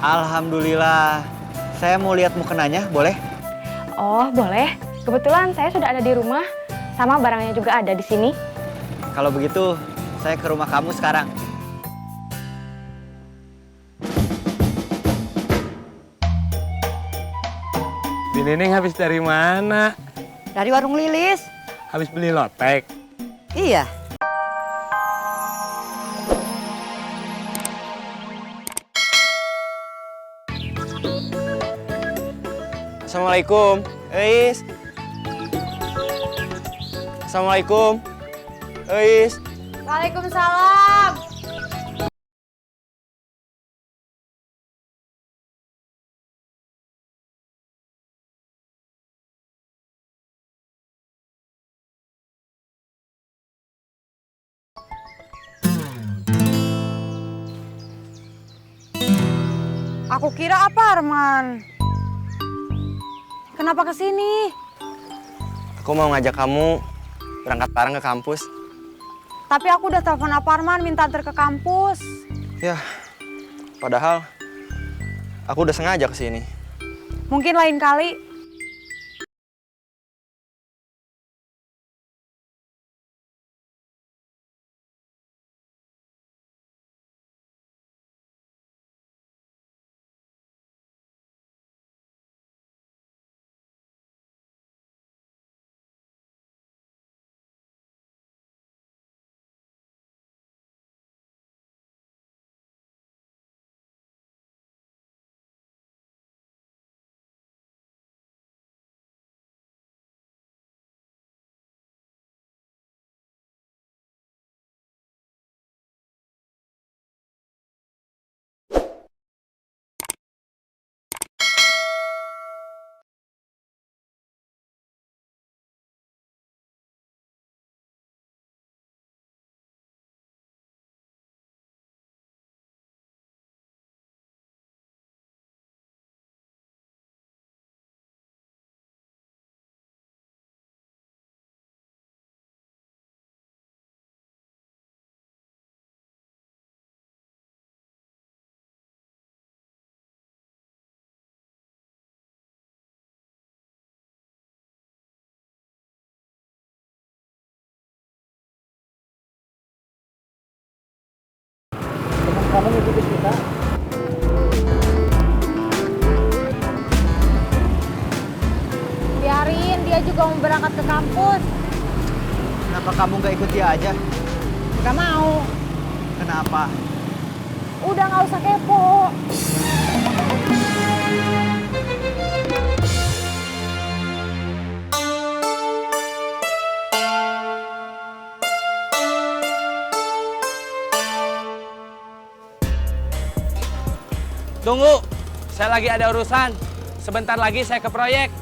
Alhamdulillah. Saya mau lihat mukenanya, boleh? Oh, boleh. Kebetulan saya sudah ada di rumah, sama barangnya juga ada di sini. Kalau begitu, saya ke rumah kamu sekarang. Nining habis dari mana? Dari warung Lilis. Habis beli lotek. Iya. Assalamualaikum. Eis. Assalamualaikum. Eis. Waalaikumsalam. Aku kira apa, Arman? Kenapa ke sini? Aku mau ngajak kamu berangkat bareng ke kampus. Tapi aku udah telepon apa Arman minta antar ke kampus. Ya, padahal aku udah sengaja ke sini. Mungkin lain kali. Kamu ngikutin kita? Biarin, dia juga mau berangkat ke kampus. Kenapa kamu nggak ikut dia aja? Gak mau. Kenapa? Udah gak usah kepo. Tunggu, saya lagi ada urusan. Sebentar lagi saya ke proyek.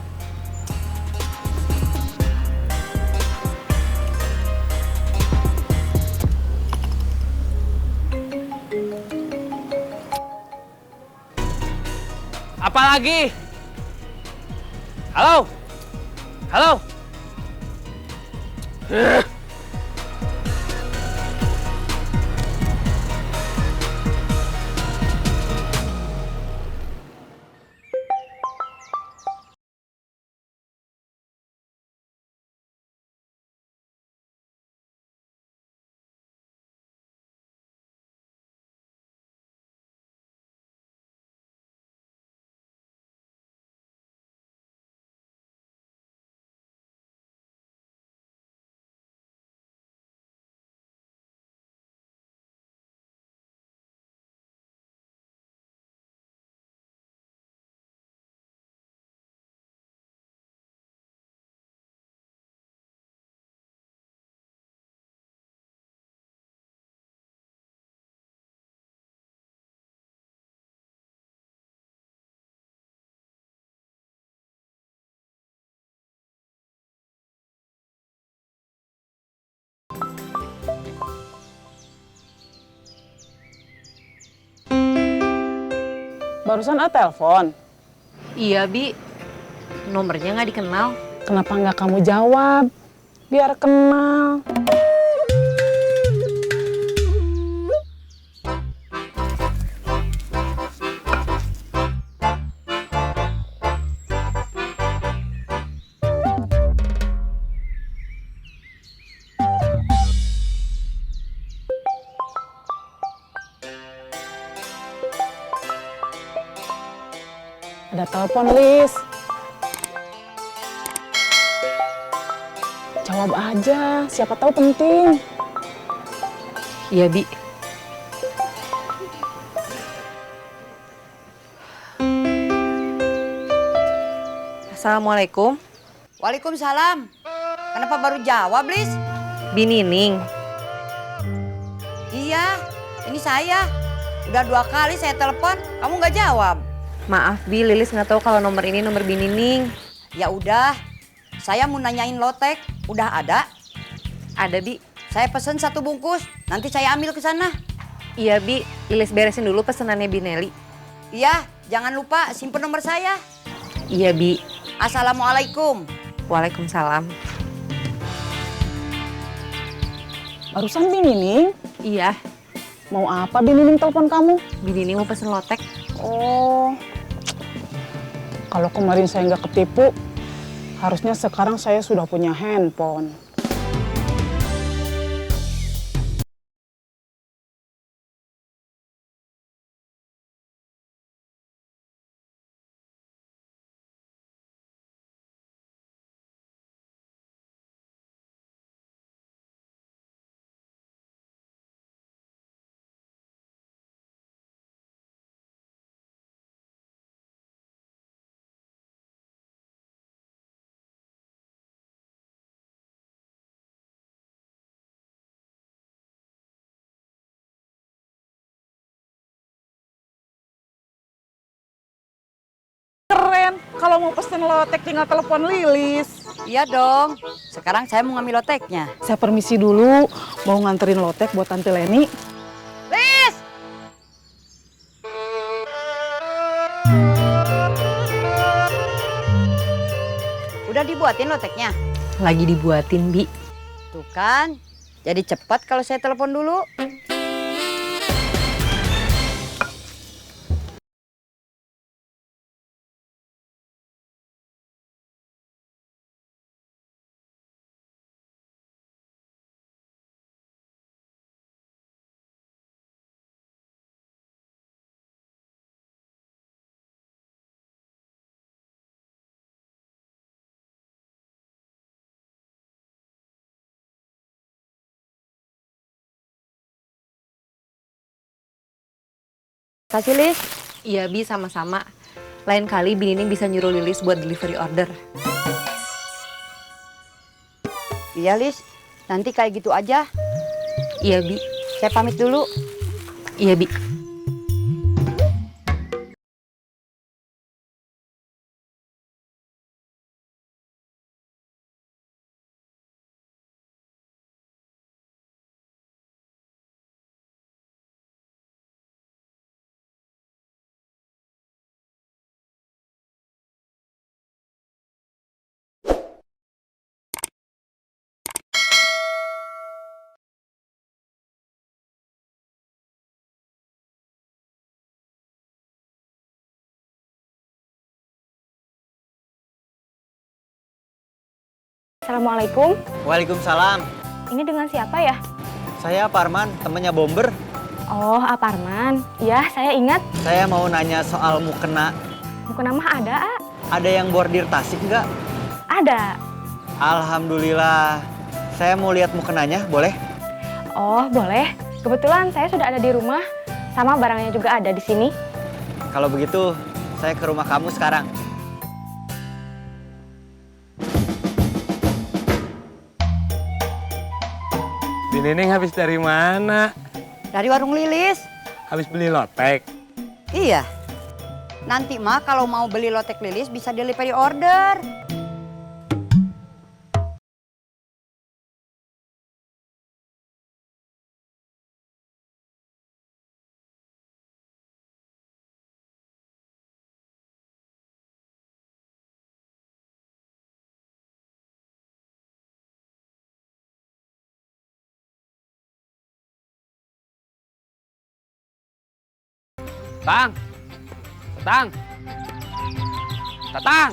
Apa lagi? Halo? Halo? Barusan ada telepon. Iya, Bi. Nomornya nggak dikenal. Kenapa nggak kamu jawab? Biar kenal. Ada telepon, Lis. Jawab aja, siapa tahu penting. Iya, Bi. Assalamualaikum. Waalaikumsalam. Kenapa baru jawab, Lis? Bi Nining. Iya, ini saya. Udah 2 kali saya telepon, kamu nggak jawab. Maaf, Bi, Lilis nggak tahu kalau nomor ini nomor Bi Nining. Ya udah, saya mau nanyain lotek. Udah ada? Ada, Bi. Saya pesen 1 bungkus, nanti saya ambil ke sana. Iya, Bi. Lilis beresin dulu pesenannya Bi Nelly. Iya, jangan lupa simpen nomor saya. Iya, Bi. Assalamualaikum. Waalaikumsalam. Barusan Bi Nining, Iya, mau apa Bi Nining telepon kamu? Bi Nining mau pesen lotek. Oh, kalau kemarin saya nggak ketipu, harusnya sekarang saya sudah punya handphone. Keren, kalau mau pesen lotek tinggal telepon Lilis. Iya dong. Sekarang saya mau ngambil loteknya. Saya permisi dulu, mau nganterin lotek buat Tante Leni. Lis! Udah dibuatin loteknya? Lagi dibuatin, Bi. Tuh kan, jadi cepat kalau saya telepon dulu. Kasih, Lis. Iya, Bi, sama-sama. Lain kali Bi Nining bisa nyuruh Lilis buat delivery order. Iya, Lis. Nanti kayak gitu aja. Iya, Bi. Saya pamit dulu. Iya, Bi. Assalamualaikum. Waalaikumsalam. Ini dengan siapa ya? Saya Parman, temennya Bomber. Oh, Aparman. Ya, saya ingat. Saya mau nanya soal mukena. Mukena mah ada, A. Ada yang bordir Tasik nggak? Ada. Alhamdulillah. Saya mau lihat mukenanya, boleh? Oh, boleh. Kebetulan saya sudah ada di rumah, sama barangnya juga ada di sini. Kalau begitu, saya ke rumah kamu sekarang. Bi Nining habis dari mana? Dari warung Lilis. Habis beli lotek. Iya. Nanti mah kalau mau beli lotek Lilis bisa delivery order. Tatang! Tatang! Tatang!